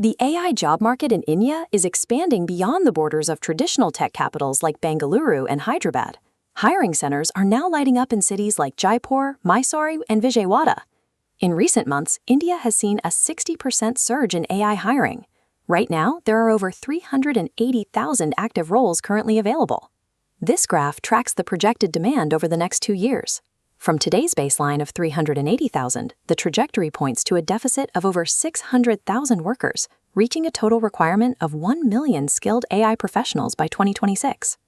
The AI job market in India is expanding beyond the borders of traditional tech capitals like Bengaluru and Hyderabad. Hiring centers are now lighting up in cities like Jaipur, Mysuru, and Vijayawada. In recent months, India has seen a 60% surge in AI hiring. Right now, there are over 380,000 active roles currently available. This graph tracks the projected demand over the next 2 years. From today's baseline of 380,000, the trajectory points to a deficit of over 600,000 workers, reaching a total requirement of 1 million skilled AI professionals by 2026.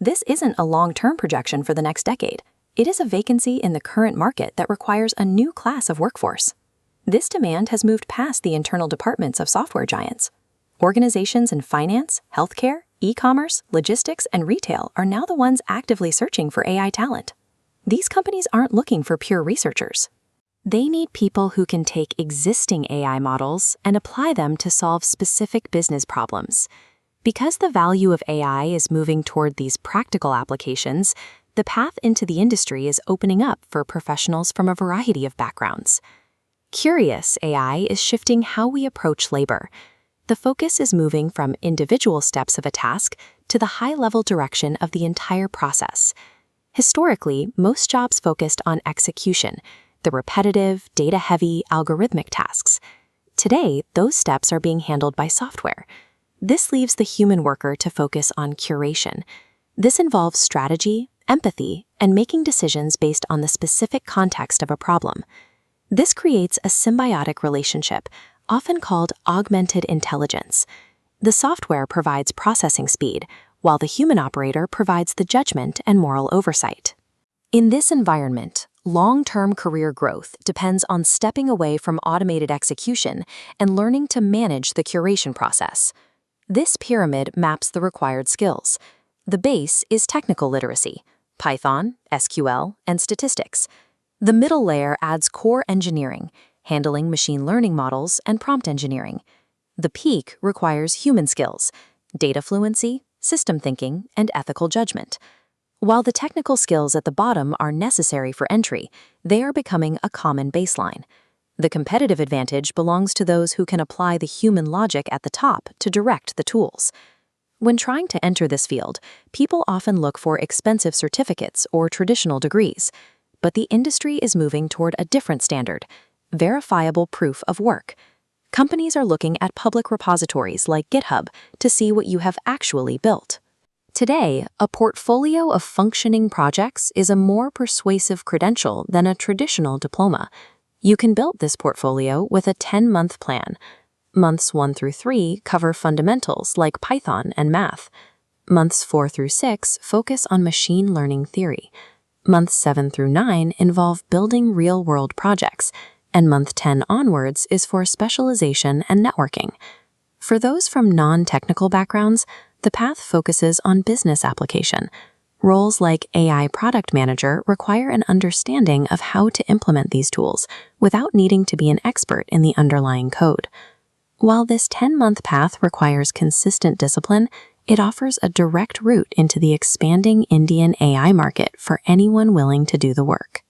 This isn't a long-term projection for the next decade. It is a vacancy in the current market that requires a new class of workforce. This demand has moved past the internal departments of software giants. Organizations in finance, healthcare, e-commerce, logistics, and retail are now the ones actively searching for AI talent. These companies aren't looking for pure researchers. They need people who can take existing AI models and apply them to solve specific business problems. Because the value of AI is moving toward these practical applications, the path into the industry is opening up for professionals from a variety of backgrounds. Curious AI is shifting how we approach labor. The focus is moving from individual steps of a task to the high-level direction of the entire process. Historically, most jobs focused on execution, the repetitive, data-heavy, algorithmic tasks. Today, those steps are being handled by software. This leaves the human worker to focus on curation. This involves strategy, empathy, and making decisions based on the specific context of a problem. This creates a symbiotic relationship, often called augmented intelligence. The software provides processing speed, while the human operator provides the judgment and moral oversight. In this environment, long-term career growth depends on stepping away from automated execution and learning to manage the curation process. This pyramid maps the required skills. The base is technical literacy, Python, SQL, and statistics. The middle layer adds core engineering, handling machine learning models and prompt engineering. The peak requires human skills, data fluency, system thinking, and ethical judgment. While the technical skills at the bottom are necessary for entry, they are becoming a common baseline. The competitive advantage belongs to those who can apply the human logic at the top to direct the tools. When trying to enter this field, people often look for expensive certificates or traditional degrees. But the industry is moving toward a different standard: verifiable proof of work. Companies are looking at public repositories like GitHub to see what you have actually built. Today, a portfolio of functioning projects is a more persuasive credential than a traditional diploma. You can build this portfolio with a 10-month plan. Months 1 through 3 cover fundamentals like Python and math. Months 4 through 6 focus on machine learning theory. Months 7 through 9 involve building real-world projects, and month 10 onwards is for specialization and networking. For those from non-technical backgrounds, the path focuses on business application. Roles like AI product manager require an understanding of how to implement these tools without needing to be an expert in the underlying code. While this 10-month path requires consistent discipline, it offers a direct route into the expanding Indian AI market for anyone willing to do the work.